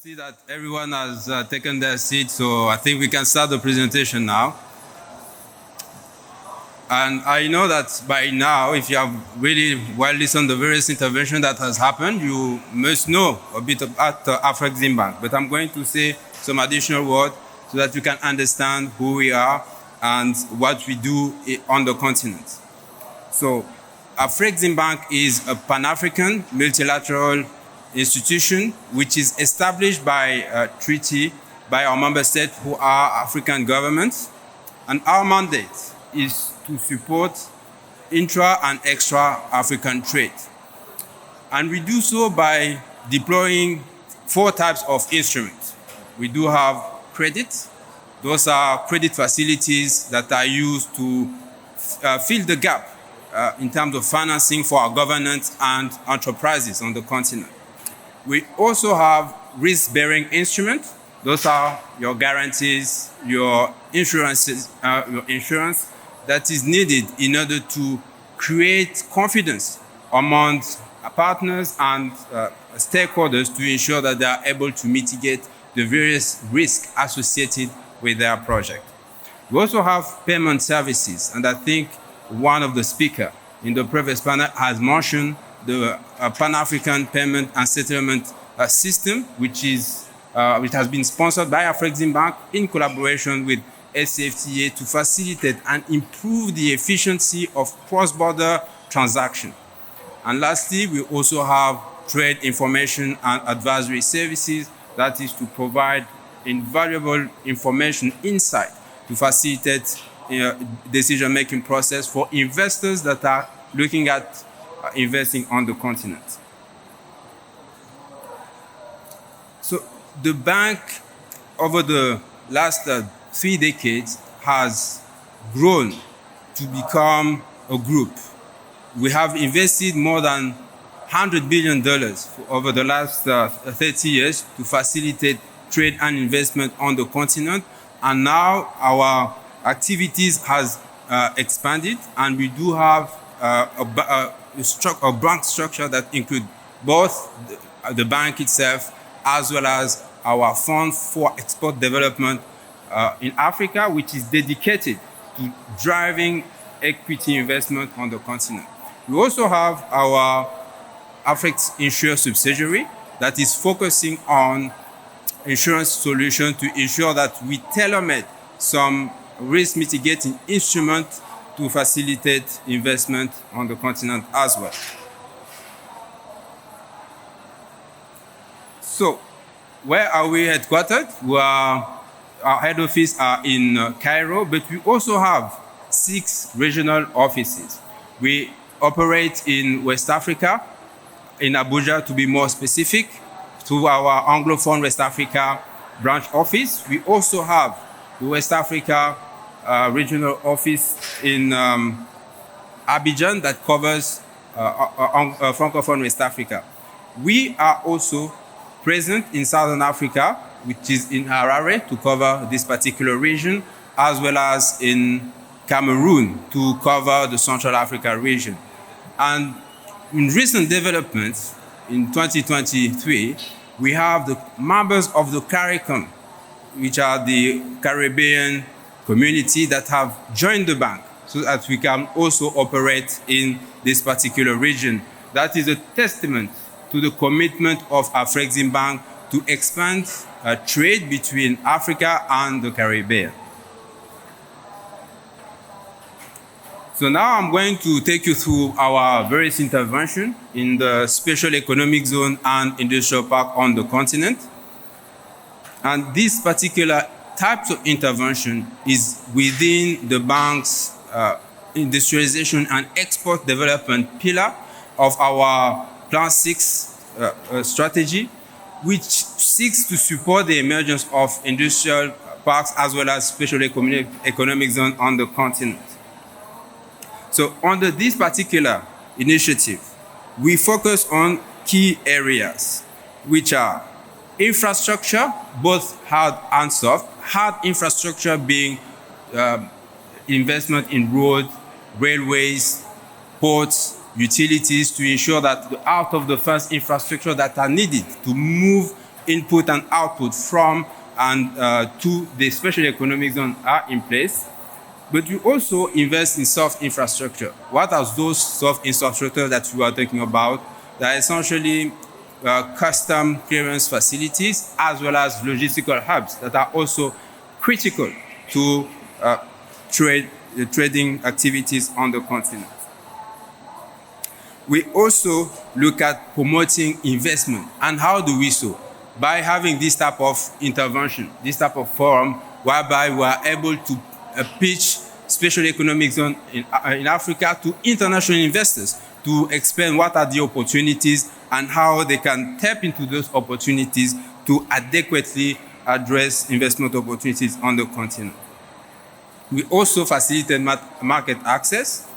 see that everyone has taken their seat, so I think we can start the presentation now. And I know that by now, if you have really well listened to the various interventions that has happened, you must know a bit about Afreximbank. But I'm going to say some additional words so that you can understand who we are and what we do on the continent. So Afreximbank is a Pan-African multilateral institution which is established by a treaty by our member states who are African governments. And our mandate is to support intra and extra African trade. And we do so by deploying 4 types of instruments. We do have credit. Those are credit facilities that are used to fill the gap in terms of financing for our governments and enterprises on the continent. We also have risk-bearing instruments. Those are your guarantees, your insurance that is needed in order to create confidence among partners and stakeholders to ensure that they are able to mitigate the various risks associated with their project. We also have payment services, and I think one of the speakers in the previous panel has mentioned the Pan-African Payment and Settlement System, which has been sponsored by Afreximbank in collaboration with STA to facilitate and improve the efficiency of cross-border transactions. And lastly, we also have trade information and advisory services, that is to provide invaluable information insight to facilitate decision-making process for investors that are looking at investing on the continent. So the bank over the last 3 decades has grown to become a group. We have invested more than $100 billion over the last 30 years to facilitate trade and investment on the continent. And now our activities has expanded, and we do have a bank structure that includes both the bank itself as well as our fund for export development in Africa, which is dedicated to driving equity investment on the continent. We also have our Afreximbank subsidiary that is focusing on insurance solutions to ensure that we tailor-made some risk mitigating instruments to facilitate investment on the continent as well. So, where are we headquartered? Our head office are in Cairo, but we also have 6 regional offices. We operate in West Africa, in Abuja to be more specific, through our Anglophone West Africa branch office. We also have the West Africa regional office in Abidjan that covers Francophone West Africa. We are also present in Southern Africa, which is in Harare to cover this particular region, as well as in Cameroon to cover the Central Africa region. And in recent developments, in 2023, we have the members of the CARICOM, which are the Caribbean community that have joined the bank so that we can also operate in this particular region. That is a testament to the commitment of Afreximbank to expand trade between Africa and the Caribbean. So now I'm going to take you through our various interventions in the special economic zone and industrial park on the continent. And this particular types of intervention is within the bank's industrialization and export development pillar of our Plan 6 strategy, which seeks to support the emergence of industrial parks as well as special economic zone on the continent. So under this particular initiative, we focus on key areas, which are infrastructure, both hard and soft. Hard infrastructure being investment in roads, railways, ports, utilities, to ensure that out of the first infrastructure that are needed to move input and output from and to the special economic zone are in place. But we also invest in soft infrastructure. What are those soft infrastructure that we are talking about? They are essentially custom clearance facilities as well as logistical hubs that are also critical to trading activities on the continent. We also look at promoting investment. And how do we so? By having this type of intervention, this type of forum, whereby we are able to pitch special economic zone in Africa to international investors to explain what are the opportunities and how they can tap into those opportunities to adequately address investment opportunities on the continent. We also facilitate market access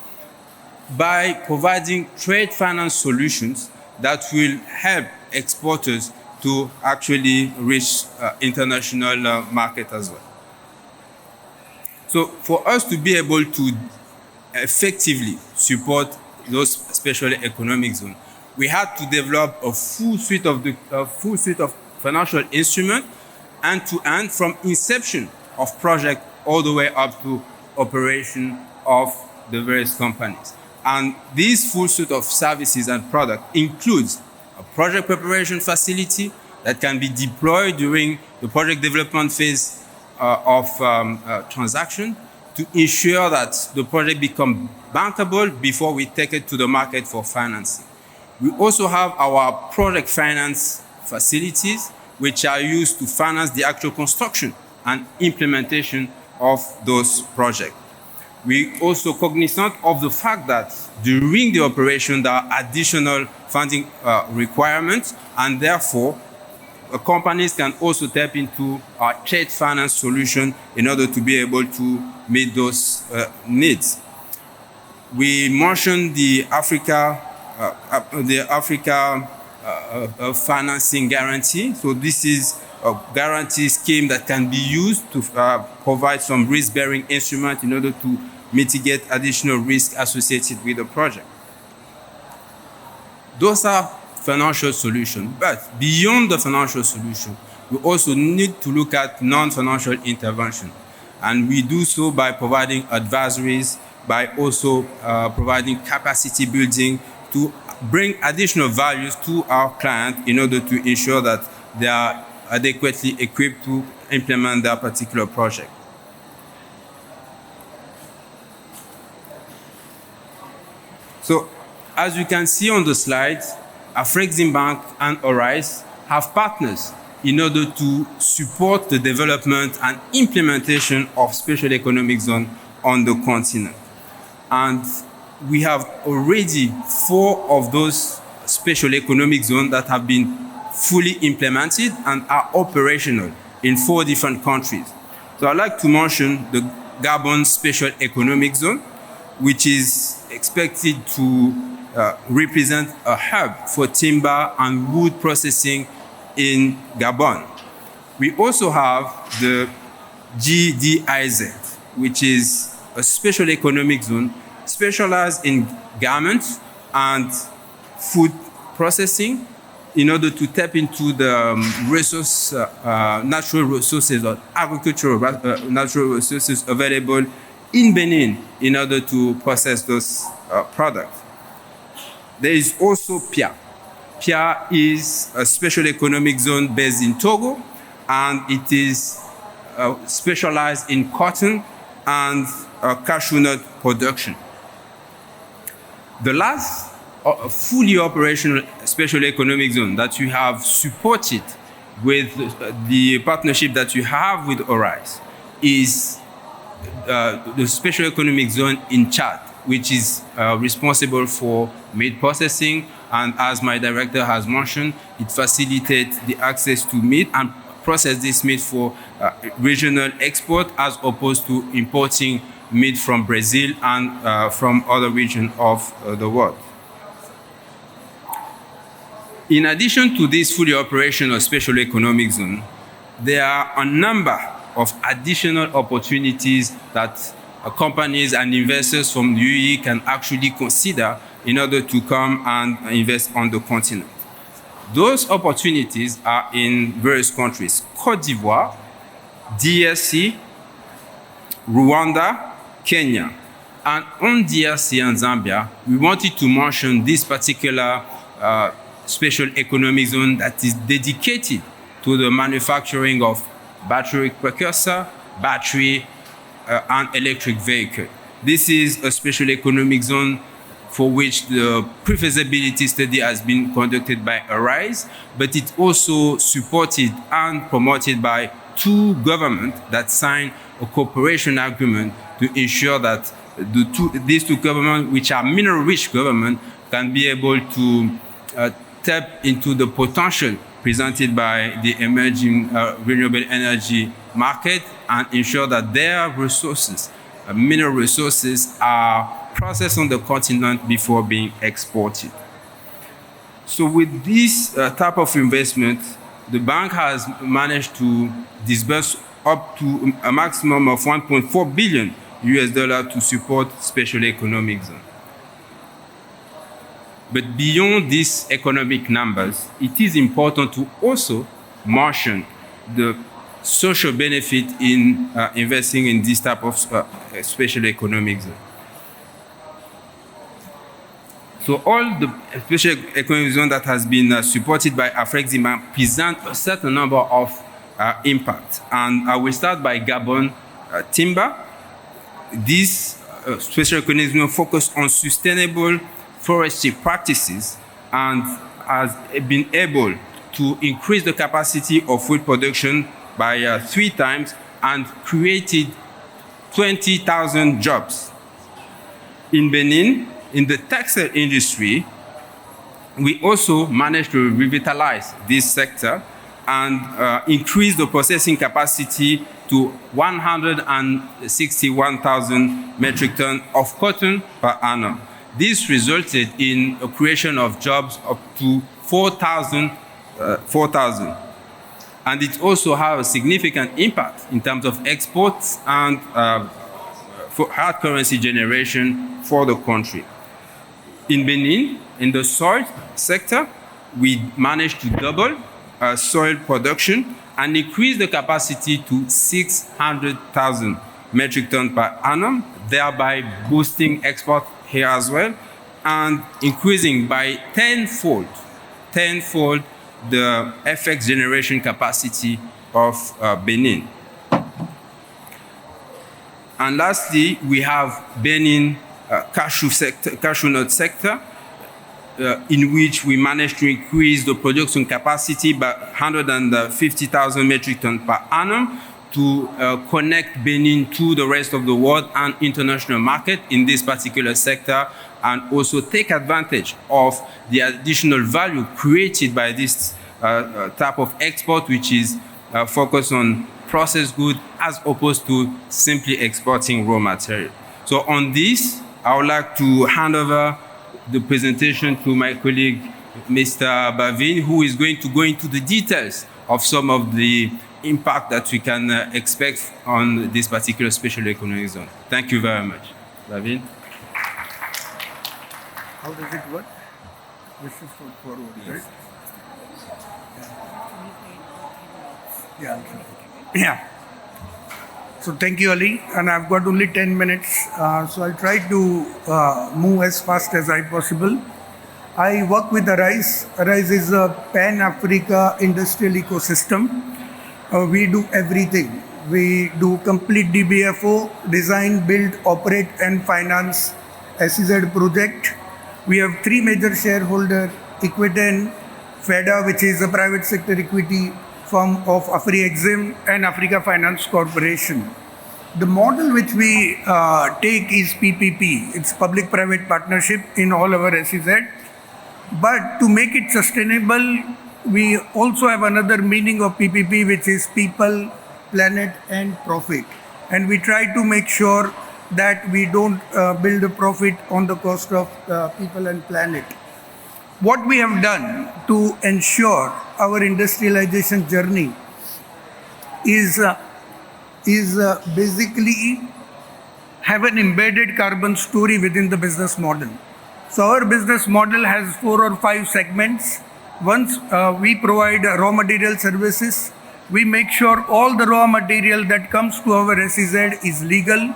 by providing trade finance solutions that will help exporters to actually reach international market as well. So for us to be able to effectively support those special economic zones, we had to develop a full suite of financial instruments end-to-end from inception of project all the way up to operation of the various companies. And this full suite of services and products includes a project preparation facility that can be deployed during the project development phase of transaction to ensure that the project becomes bankable before we take it to the market for financing. We also have our project finance facilities, which are used to finance the actual construction and implementation of those projects. We also cognizant of the fact that during the operation there are additional funding requirements, and therefore companies can also tap into our trade finance solution in order to be able to meet those needs. We mentioned the Africa financing guarantee. So this is a guarantee scheme that can be used to provide some risk-bearing instrument in order to mitigate additional risk associated with the project. Those are financial solutions, but beyond the financial solution, we also need to look at non-financial intervention. And we do so by providing advisories, by also providing capacity building to bring additional values to our client in order to ensure that they are adequately equipped to implement their particular project. So, as you can see on the slide, Afreximbank and Arise have partners in order to support the development and implementation of special economic zone on the continent. And we have already 4 of those special economic zones that have been fully implemented and are operational in 4 different countries. So I'd like to mention the Gabon Special Economic Zone, which is expected to represent a hub for timber and wood processing in Gabon. We also have the GDIZ, which is a special economic zone specialized in garments and food processing in order to tap into the natural resources or agricultural natural resources available in Benin in order to process those products. There is also PIA. PIA is a special economic zone based in Togo, and it is specialized in cotton and cashew nut production. The last fully operational special economic zone that you have supported with the partnership that you have with Arise is the special economic zone in Chad, which is responsible for meat processing. And as my director has mentioned, it facilitates the access to meat and process this meat for regional export as opposed to importing meat from Brazil and from other regions of the world. In addition to this fully operational special economic zone, there are a number of additional opportunities that companies and investors from the UAE can actually consider in order to come and invest on the continent. Those opportunities are in various countries: Côte d'Ivoire, DRC, Rwanda, Kenya. And on DRC and Zambia, we wanted to mention this particular special economic zone that is dedicated to the manufacturing of battery precursor, battery, and electric vehicle. This is a special economic zone for which the pre-feasibility study has been conducted by ARISE, but it's also supported and promoted by two governments that signed a cooperation agreement to ensure that these two governments, which are mineral-rich governments, can be able to tap into the potential presented by the emerging renewable energy market and ensure that their resources, mineral resources, are processed on the continent before being exported. So with this type of investment, the bank has managed to disburse up to a maximum of $1.4 billion to support special economic zone. But beyond these economic numbers, it is important to also mention the social benefit in investing in this type of special economic zone. So all the special economic zone that has been supported by Afreximbank present a certain number of impacts. And I will start by Gabon timber. This special economic zone focused on sustainable forestry practices and has been able to increase the capacity of wood production by 3 times and created 20,000 jobs. In Benin, in the textile industry, we also managed to revitalize this sector and increase the processing capacity to 161,000 metric tons of cotton per annum. This resulted in a creation of jobs up to 4,000. And it also has a significant impact in terms of exports and for hard currency generation for the country. In Benin, in the soil sector, we managed to double soil production and increase the capacity to 600,000 metric tons per annum, thereby boosting export here as well, and increasing by tenfold the FX generation capacity of Benin. And lastly, we have Benin cashew nut sector, in which we managed to increase the production capacity by 150,000 metric tons per annum to connect Benin to the rest of the world and international market in this particular sector, and also take advantage of the additional value created by this type of export, which is focused on processed goods as opposed to simply exporting raw material. So on this, I would like to hand over the presentation to my colleague, Mr. Bhavin, who is going to go into the details of some of the impact that we can expect on this particular special economic zone. Thank you very much. Bhavin? How does it work? This is forward, right? Yeah. So thank you, Ali. And I've got only 10 minutes, so I'll try to move as fast as I possible. I work with ARISE. ARISE is a Pan-Africa industrial ecosystem. We do everything. We do complete DBFO, design, build, operate, and finance SEZ project. We have 3 major shareholders: Equiten, FEDA, which is a private sector equity firm of Afreximbank, and Africa Finance Corporation. The model which we take is PPP. It's public-private partnership in all our SEZ. But to make it sustainable, we also have another meaning of PPP, which is people, planet, and profit. And we try to make sure that we don't build a profit on the cost of people and planet. What we have done to ensure our industrialization journey is basically have an embedded carbon story within the business model. So our business model has 4 or 5 segments. Once we provide raw material services, we make sure all the raw material that comes to our SEZ is legal,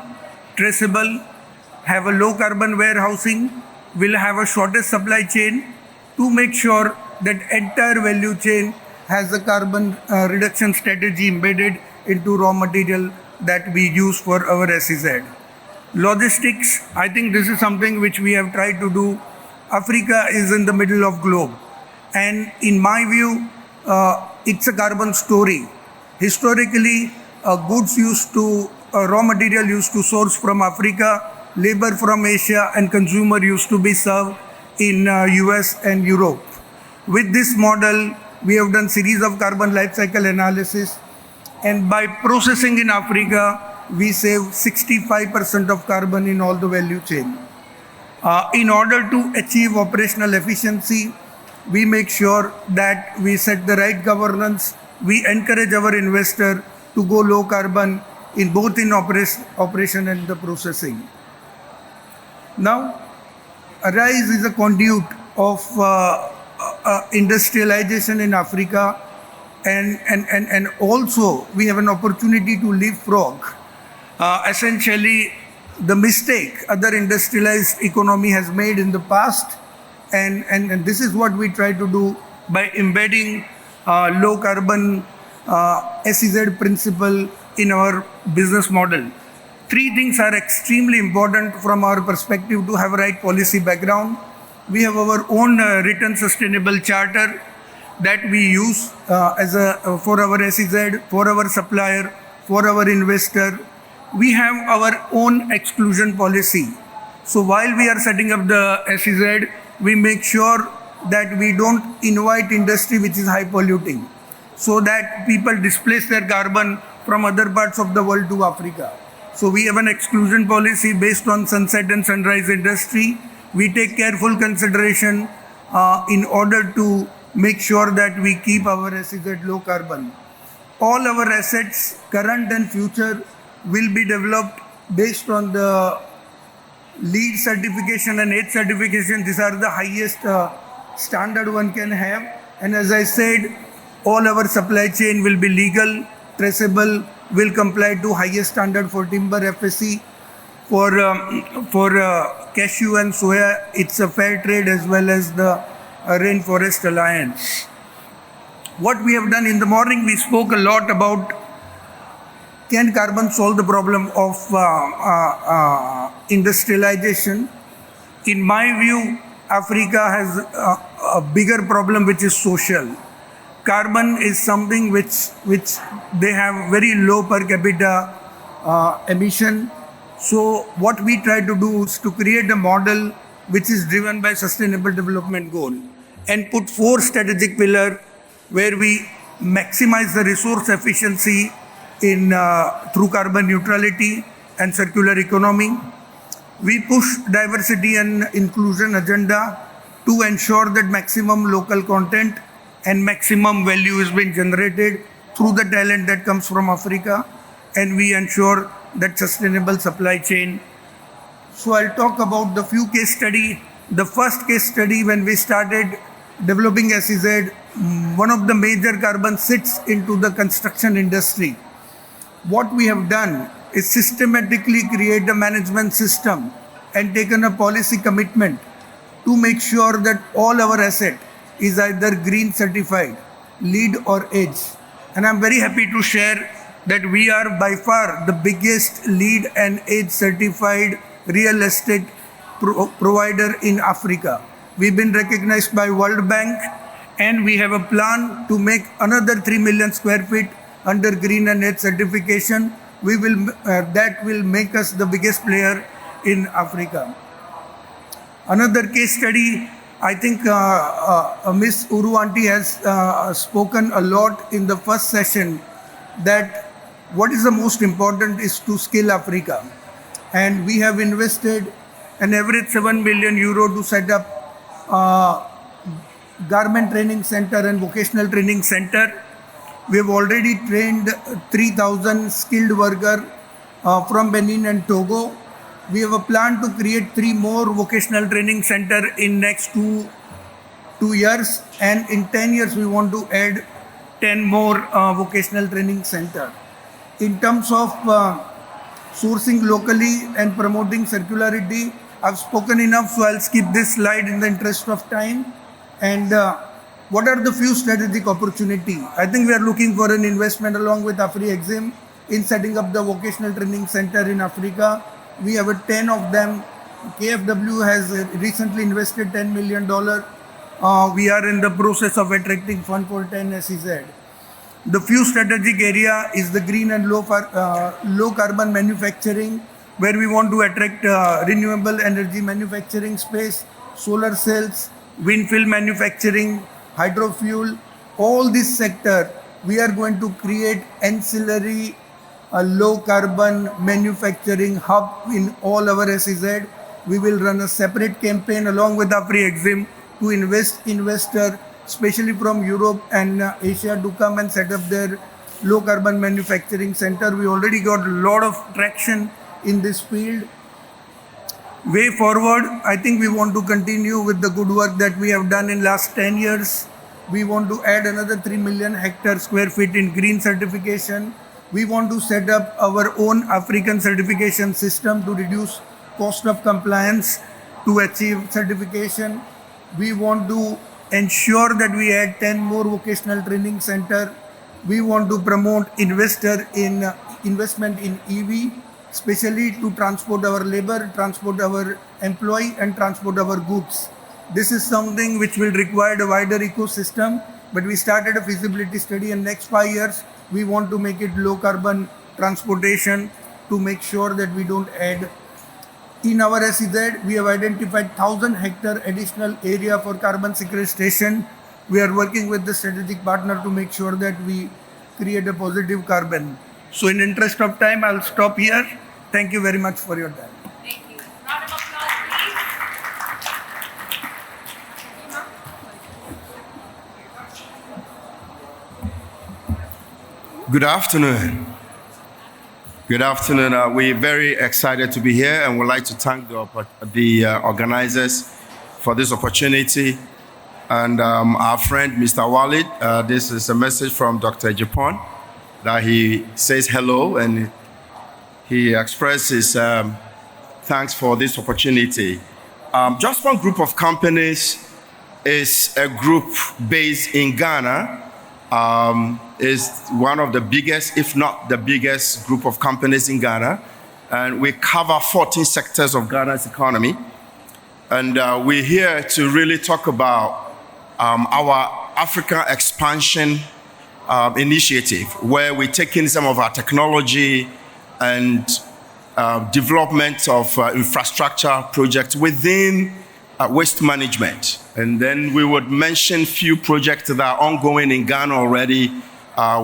traceable, have a low carbon warehousing, will have a shortest supply chain to make sure that entire value chain has a carbon reduction strategy embedded into raw material that we use for our SEZ. Logistics, I think this is something which we have tried to do. Africa is in the middle of globe. And in my view, it's a carbon story. Historically, raw material used to source from Africa, labor from Asia, and consumer used to be served in US and Europe. With this model, we have done series of carbon life cycle analysis, and by processing in Africa, we save 65% of carbon in all the value chain. In order to achieve operational efficiency, we make sure that we set the right governance. We encourage our investor to go low carbon in both in operation and the processing. Now, rice is a conduit of industrialization in Africa, and also we have an opportunity to leapfrog. Essentially, the mistake other industrialized economy has made in the past, and this is what we try to do by embedding low carbon SEZ principle in our business model. Three things are extremely important from our perspective to have a right policy background. We have our own written sustainable charter that we use for our SEZ, for our supplier, for our investor. We have our own exclusion policy. So while we are setting up the SEZ, we make sure that we don't invite industry which is high polluting, so that people displace their carbon from other parts of the world to Africa. So we have an exclusion policy based on sunset and sunrise industry. We take careful consideration in order to make sure that we keep our SEZ low carbon. All our assets, current and future, will be developed based on the LEED certification and EDGE certification. These are the highest standard one can have. And as I said, all our supply chain will be legal, traceable, will comply to highest standard for timber FSC. For cashew and soya, it's a fair trade as well as the Rainforest Alliance. What we have done in the morning, we spoke a lot about can carbon solve the problem of industrialization. In my view, Africa has a bigger problem which is social. Carbon is something which they have very low per capita emission. So what we try to do is to create a model which is driven by sustainable development goal and put 4 strategic pillars where we maximize the resource efficiency in through carbon neutrality and circular economy. We push diversity and inclusion agenda to ensure that maximum local content and maximum value is being generated through the talent that comes from Africa, and we ensure that sustainable supply chain. So I'll talk about the few case study. The first case study, when we started developing SEZ, one of the major carbon sits into the construction industry. What we have done is systematically create a management system and taken a policy commitment to make sure that all our asset is either green certified, LEED or EDGE. And I'm very happy to share that we are by far the biggest LEED and EDGE certified real estate provider in Africa. We've been recognized by World Bank, and we have a plan to make another 3 million square feet under green and EDGE certification. That will make us the biggest player in Africa. Another case study, I think Ms. Uruanti has spoken a lot in the first session that what is the most important is to skill Africa. And we have invested an average 7 million euro to set up garment training center and vocational training center. We have already trained 3,000 skilled workers from Benin and Togo. We have a plan to create 3 more vocational training center in next 2 2 years, and in 10 years we want to add 10 more vocational training center. In terms of sourcing locally and promoting circularity, I've spoken enough, so I'll skip this slide in the interest of time. And what are the few strategic opportunity? I think we are looking for an investment along with Afreximbank in setting up the vocational training center in Africa. We have 10 of them. KFW has recently invested $10 million. We are in the process of attracting fund for 10 SEZ. The few strategic area is the green and low carbon manufacturing, where we want to attract renewable energy manufacturing space, solar cells, wind field manufacturing, hydrofuel. All this sector, we are going to create ancillary low carbon manufacturing hub in all our SEZ. We will run a separate campaign along with Afreximbank to investor, especially from Europe and Asia, to come and set up their low carbon manufacturing center. We already got a lot of traction in this field. Way forward, I think we want to continue with the good work that we have done in last 10 years. We want to add another 3 million square feet in green certification. We want to set up our own African certification system to reduce cost of compliance to achieve certification. We want to ensure that we add 10 more vocational training center. We want to promote investment in EV, especially to transport our labor, transport our employee, and transport our goods. This is something which will require a wider ecosystem, but we started a feasibility study, and next 5 years we want to make it low carbon transportation to make sure that we don't add. In our SEZ, we have identified 1,000 hectare additional area for carbon sequestration. We are working with the strategic partner to make sure that we create a positive carbon. So in interest of time, I'll stop here. Thank you very much for your time. Thank you. Round of applause, please. Good afternoon. Good afternoon. We're very excited to be here, and we'd like to thank the organizers for this opportunity. And our friend, Mr. Walid, this is a message from Dr. Jospong that he says hello, and he expresses thanks for this opportunity. Jospong Group of Companies is a group based in Ghana. Is one of the biggest, if not the biggest, group of companies in Ghana. And we cover 14 sectors of Ghana's economy. And we're here to really talk about our African expansion initiative, where we're taking some of our technology and development of infrastructure projects within waste management. And then we would mention few projects that are ongoing in Ghana already,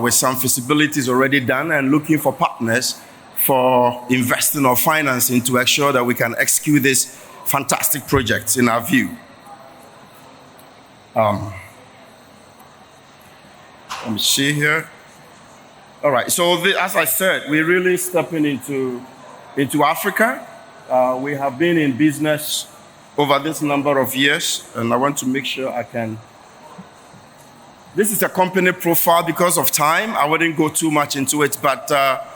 with some feasibilities already done, and looking for partners for investing or financing to ensure that we can execute these fantastic projects in our view. Let me see here. All right, so as I said, we're really stepping into Africa. We have been in business over this number of years, and I want to make sure I can. This is a company profile. Because of time, I wouldn't go too much into it, but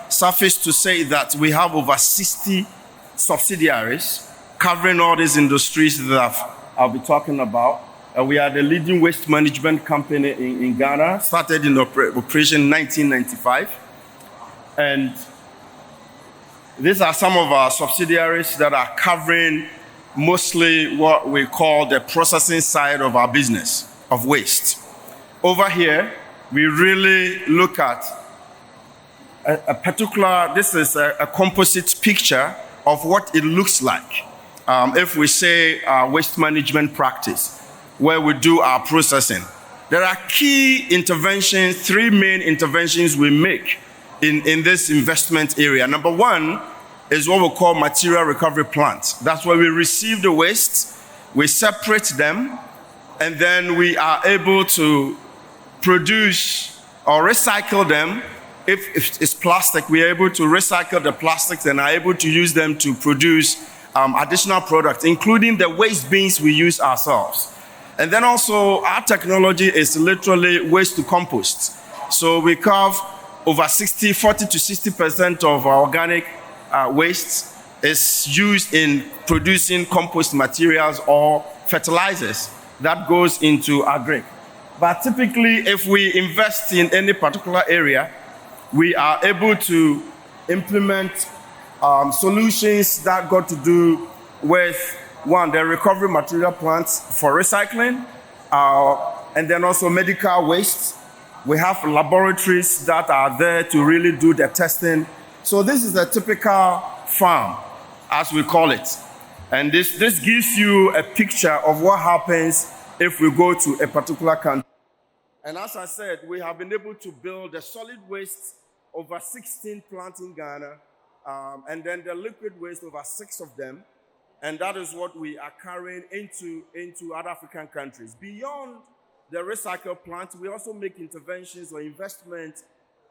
suffice to say that we have over 60 subsidiaries covering all these industries that I'll be talking about. We are the leading waste management company in Ghana, started in operation in 1995. And these are some of our subsidiaries that are covering mostly what we call the processing side of our business of waste. Over here, we really look at a particular, this is a composite picture of what it looks like if we say waste management practice, where we do our processing. There are key interventions, 3 main interventions we make in this investment area. Number one is what we call material recovery plants. That's where we receive the waste, we separate them, and then we are able to produce or recycle them. If it's plastic, we are able to recycle the plastics and are able to use them to produce additional products, including the waste bins we use ourselves. And then also our technology is literally waste to compost. So we carve over 40 to 60% of our organic waste is used in producing compost materials or fertilizers that goes into agric. But typically, if we invest in any particular area, we are able to implement solutions that got to do with, one, the recovery material plants for recycling, and then also medical waste. We have laboratories that are there to really do the testing. So this is a typical farm, as we call it. And this gives you a picture of what happens if we go to a particular country. And as I said, we have been able to build the solid waste over 16 plants in Ghana, and then the liquid waste over 6 of them. And that is what we are carrying into other African countries. Beyond the recycle plant, we also make interventions or investment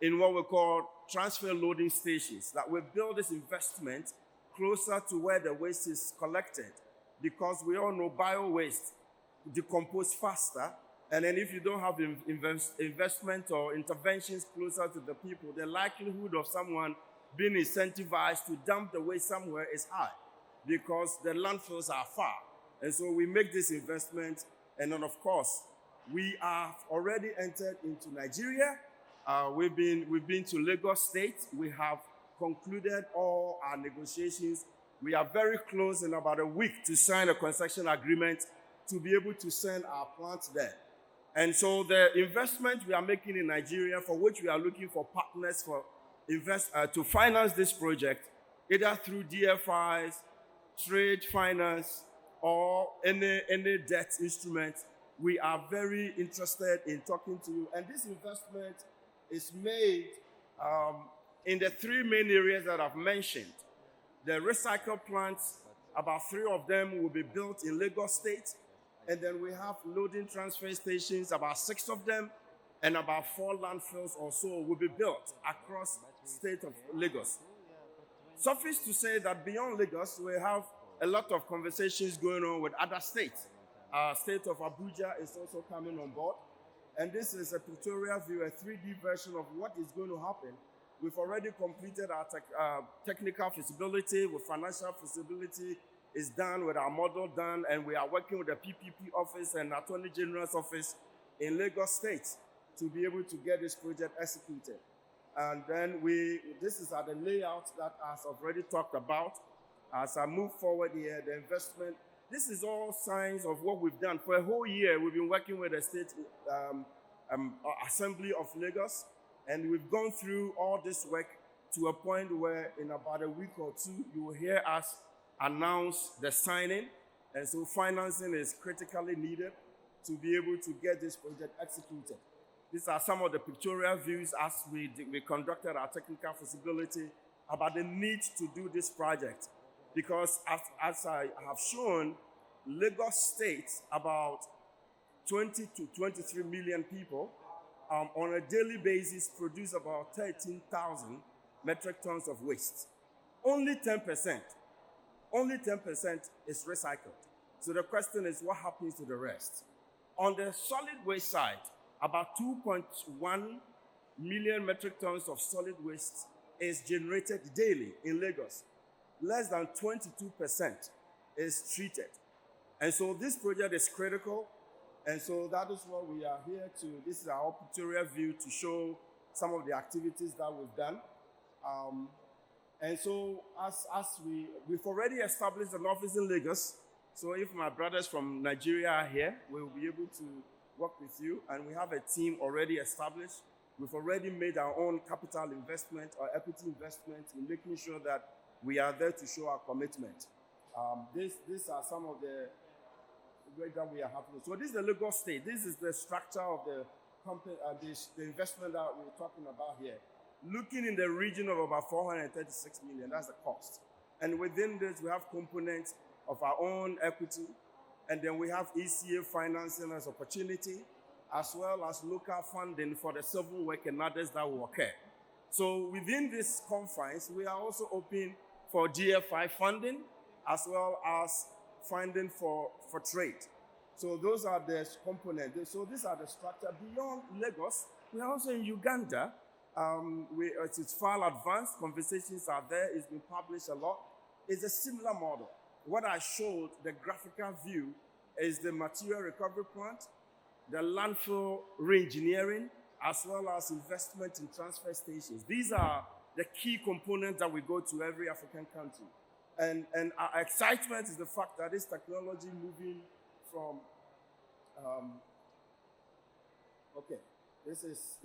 in what we call transfer loading stations, that we build this investment closer to where the waste is collected, because we all know bio-waste decompose faster. And then if you don't have investment or interventions closer to the people, the likelihood of someone being incentivized to dump the waste somewhere is high, because the landfills are far. And so we make this investment. And then, of course, we have already entered into Nigeria. We've been to Lagos State. We have concluded all our negotiations. We are very close, in about a week, to sign a concession agreement to be able to send our plants there. And so the investment we are making in Nigeria, for which we are looking for partners to finance this project, either through DFIs, trade finance, or any debt instrument, we are very interested in talking to you. And this investment is made in the 3 main areas that I've mentioned. The recycle plants, about 3 of them will be built in Lagos State. And then we have loading transfer stations, about 6 of them, and about 4 landfills or so will be built across the state of Lagos. Suffice to say that beyond Lagos, we have a lot of conversations going on with other states. State of Abuja is also coming on board. And this is a pictorial view, a 3D version of what is going to happen. We've already completed our technical feasibility, with financial feasibility is done, with our model done, and we are working with the PPP office and Attorney General's office in Lagos State to be able to get this project executed. And then this is the layout that I've already talked about. As I move forward here, the investment, this is all signs of what we've done. For a whole year, we've been working with the State Assembly of Lagos, and we've gone through all this work to a point where in about a week or 2, you will hear us announce the signing. And so financing is critically needed to be able to get this project executed. These are some of the pictorial views as we conducted our technical feasibility about the need to do this project. Because as I have shown, Lagos State, about 20 to 23 million people, on a daily basis produce about 13,000 metric tons of waste. Only 10% is recycled. So the question is, what happens to the rest? On the solid waste side, about 2.1 million metric tons of solid waste is generated daily in Lagos. Less than 22% is treated. And so this project is critical. And so that is what we are here to. This is our pictorial view to show some of the activities that we've done. And so as we've already established an office in Lagos. So if my brothers from Nigeria are here, we'll be able to work with you. And we have a team already established. We've already made our own capital investment or equity investment in making sure that we are there to show our commitment. These are some of the ways that we are happening. So this is the Lagos State. This is the structure of the company, the investment that we're talking about here. Looking in the region of about 436 million, that's the cost. And within this, we have components of our own equity, and then we have ECA financing as opportunity, as well as local funding for the civil work and others that will occur. So within this confines, we are also open for DFI funding, as well as funding for trade. So those are the components. So these are the structure. Beyond Lagos, we are also in Uganda. It's far advanced. Conversations are there. It's been published a lot. It's a similar model. What I showed, the graphical view, is the material recovery plant, the landfill re-engineering, as well as investment in transfer stations. These are the key components that we go to every African country. And our excitement is the fact that this technology moving from, okay, this is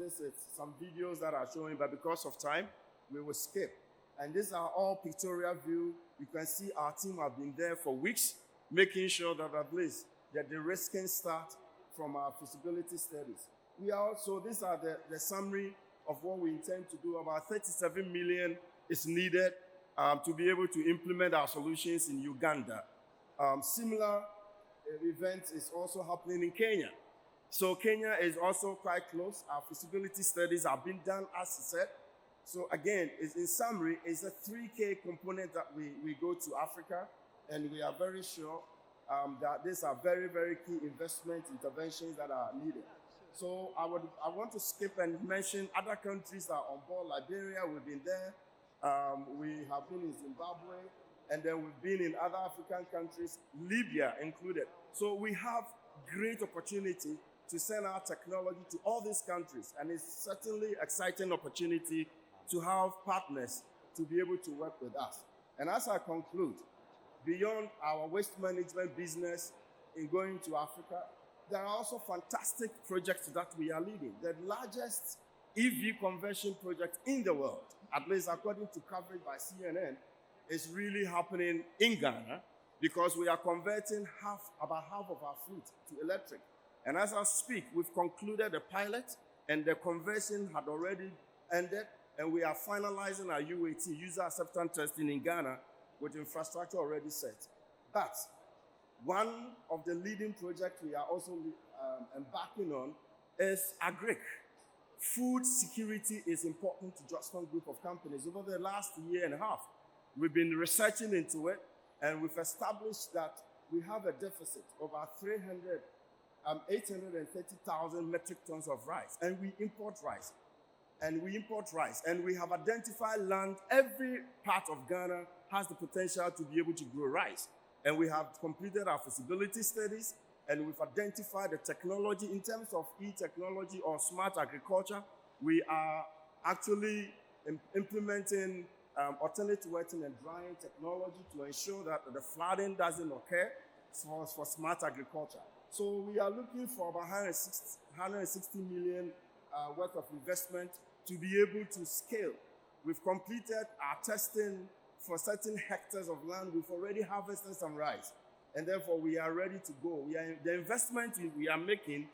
some videos that are showing, but because of time, we will skip. And these are all pictorial view. You can see our team have been there for weeks, making sure that at least that the risk can start from our feasibility studies. These are the summary of what we intend to do. About 37 million is needed to be able to implement our solutions in Uganda. Similar event is also happening in Kenya. So Kenya is also quite close. Our feasibility studies are being done, as I said. So again, in summary, it's a 3K component that we go to Africa, and we are very sure that these are very, very key investment interventions that are needed. So I want to skip and mention other countries that are on board. Liberia, we've been there. We have been in Zimbabwe, and then we've been in other African countries, Libya included. So we have great opportunity to send our technology to all these countries, and it's certainly exciting opportunity to have partners to be able to work with us. And as I conclude, beyond our waste management business in going to Africa, there are also fantastic projects that we are leading. The largest EV conversion project in the world, at least according to coverage by CNN, is really happening in Ghana, because we are converting about half of our fleet to electric. And as I speak, we've concluded the pilot, and the conversion had already ended, and we are finalizing our UAT, user acceptance testing in Ghana, with infrastructure already set. But one of the leading projects we are also embarking on is agric. Food security is important to Jospong Group of companies. Over the last year and a half, we've been researching into it, and we've established that we have a deficit of about 830,000 metric tons of rice, and we import rice. And we have identified land. Every part of Ghana has the potential to be able to grow rice. And we have completed our feasibility studies, and we've identified the technology in terms of e-technology or smart agriculture. We are actually implementing alternate wetting and drying technology to ensure that the flooding doesn't occur for smart agriculture. So we are looking for about 160 million worth of investment to be able to scale. We've completed our testing for certain hectares of land. We've already harvested some rice, and therefore we are ready to go. The investment we are making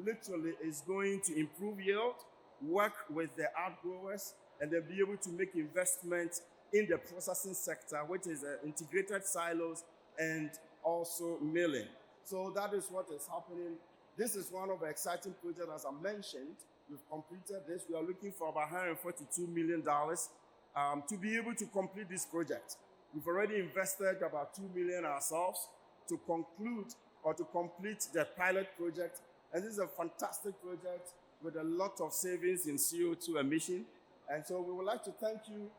literally is going to improve yield, work with the outgrowers, and then be able to make investment in the processing sector, which is integrated silos and also milling. So that is what is happening. This is one of the exciting projects, as I mentioned. We've completed this. We are looking for about $142 million to be able to complete this project. We've already invested about $2 million ourselves to conclude or to complete the pilot project. And this is a fantastic project with a lot of savings in CO2 emission. And so we would like to thank you.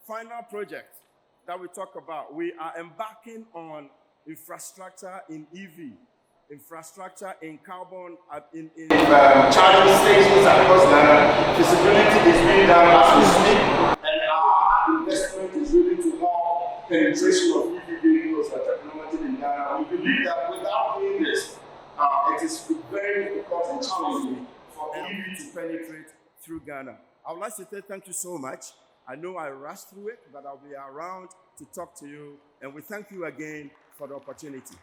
Final project that we talk about, we are embarking on infrastructure in EV, infrastructure in carbon, in charging stations across Ghana. Feasibility is being done as we speak, and our investment is really to help penetration of EV vehicles and technology in Ghana. We believe that without doing this, it is very difficult and challenging for EV to penetrate through Ghana. I would like to say thank you so much. I know I rushed through it, but I'll be around to talk to you, and we thank you again for the opportunity.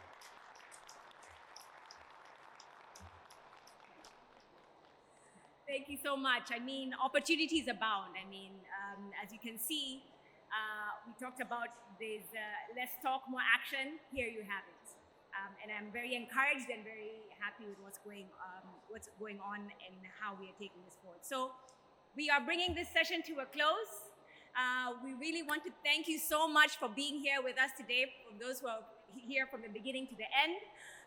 Thank you so much. I mean, opportunities abound. I mean, as you can see, we talked about this less talk, more action. Here you have it. And I'm very encouraged and very happy with what's going on and how we are taking this forward. So we are bringing this session to a close. We really want to thank you so much for being here with us today, from those who are here from the beginning to the end.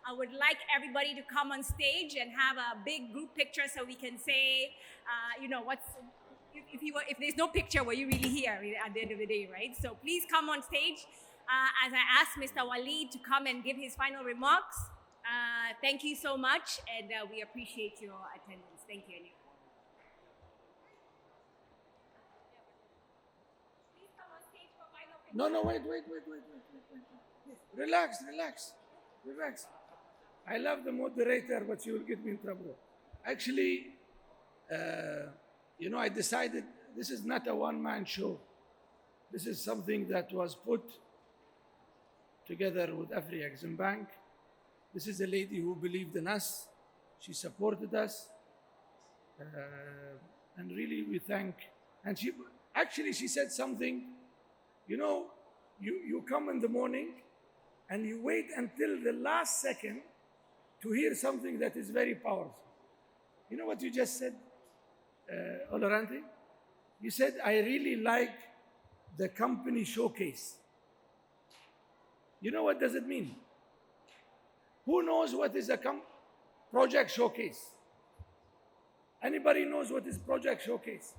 I would like everybody to come on stage and have a big group picture so we can say, if there's no picture, were you really here at the end of the day, right? So please come on stage as I ask Mr. Walid to come and give his final remarks. Thank you so much, and we appreciate your attendance. Thank you, Anil. Please come on stage for final picture. No, wait. Relax. I love the moderator, but she will get me in trouble. Actually, I decided this is not a one-man show. This is something that was put together with Afreximbank. This is a lady who believed in us. She supported us. And really we thank. And she said something, you come in the morning and you wait until the last second to hear something that is very powerful. You know what you just said, Olorante? You said, I really like the company showcase. You know what does it mean? Who knows what is a project showcase? Anybody knows what is project showcase?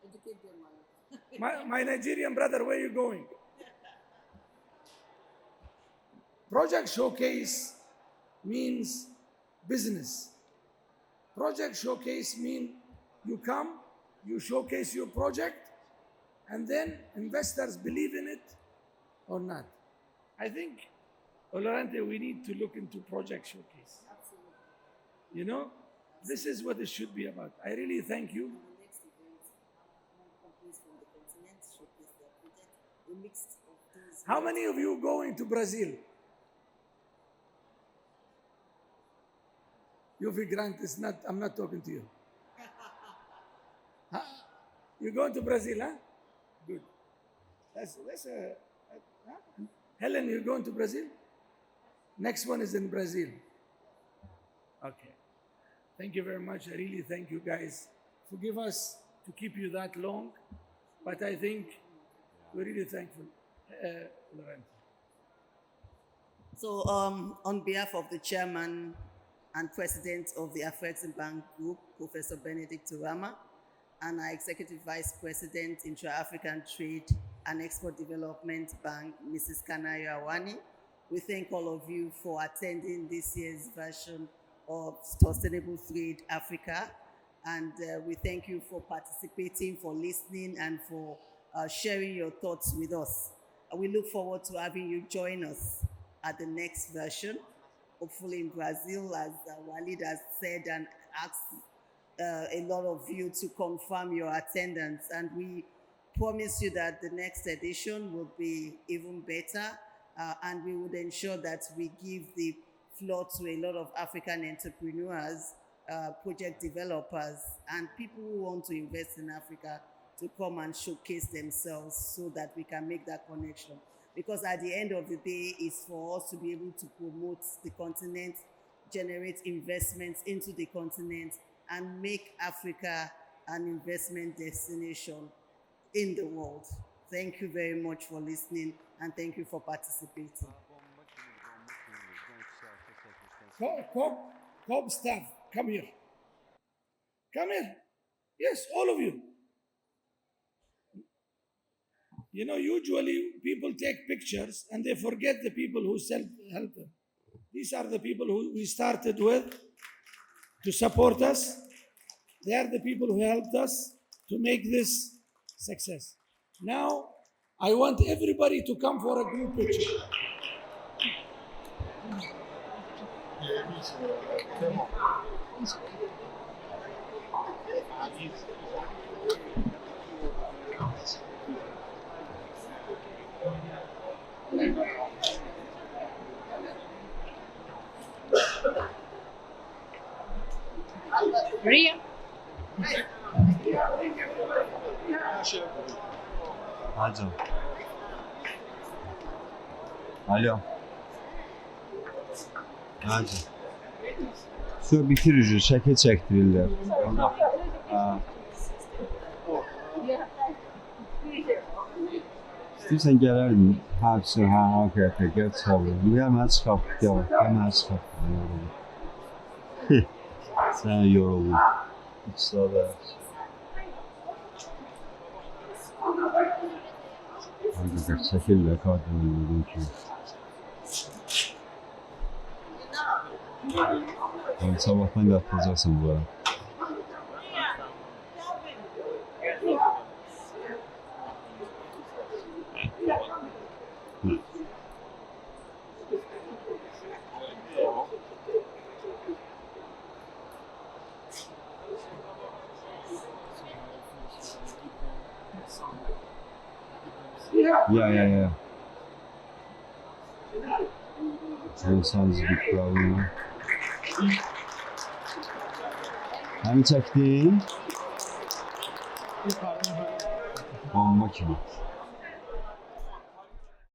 Educate them. My Nigerian brother, where are you going? Project showcase means business. Project showcase means you come, you showcase your project, and then investors believe in it or not. I think, Olorante, we need to look into project showcase. Absolutely. This is what it should be about. I really thank you. The next event, companies from the continent showcase their project. A mix of those. How many of you going to Brazil? Yufi Grant is not, I'm not talking to you. Huh? You're going to Brazil, huh? Good. That's huh? Helen, you're going to Brazil? Next one is in Brazil. Okay. Thank you very much. I really thank you guys. Forgive us to keep you that long, but I think we're really thankful. Laurent. So on behalf of the chairman and president of the Afreximbank Group, Professor Benedict Turama, and our executive vice president, Intra-African Trade and Export Development Bank, Mrs. Kanayo Awani, we thank all of you for attending this year's version of Sustainable Trade Africa. And we thank you for participating, for listening, and for sharing your thoughts with us. We look forward to having you join us at the next version, hopefully in Brazil, as Walid has said and asked a lot of you to confirm your attendance. And we promise you that the next edition will be even better, and we would ensure that we give the floor to a lot of African entrepreneurs, project developers, and people who want to invest in Africa to come and showcase themselves so that we can make that connection. Because at the end of the day, it's for us to be able to promote the continent, generate investments into the continent, and make Africa an investment destination in the world. Thank you very much for listening, and thank you for participating. COP staff, come here. Come here. Yes, all of you. Usually people take pictures and they forget the people who helped them. These are the people who we started with to support us. They are the people who helped us to make this success. Now, I want everybody to come for a group picture. Ria. Alo. Alo. Hadi. Su bitirici şeke çektirirler. İstəyirsən gələrdin, hapsi, okey, gəl çıxalım. Gəl mənə çıxaq, gəl mənə çıxaq. Sən yoruldun. 3 saat əvvəl. Arkadaşlar çəkirlər kartını gördüyün kimi. Yani sabahtan qatılacaksın bu ara. Yeah. That sounds a big problem. Hani çəkdin? Bomba kimi.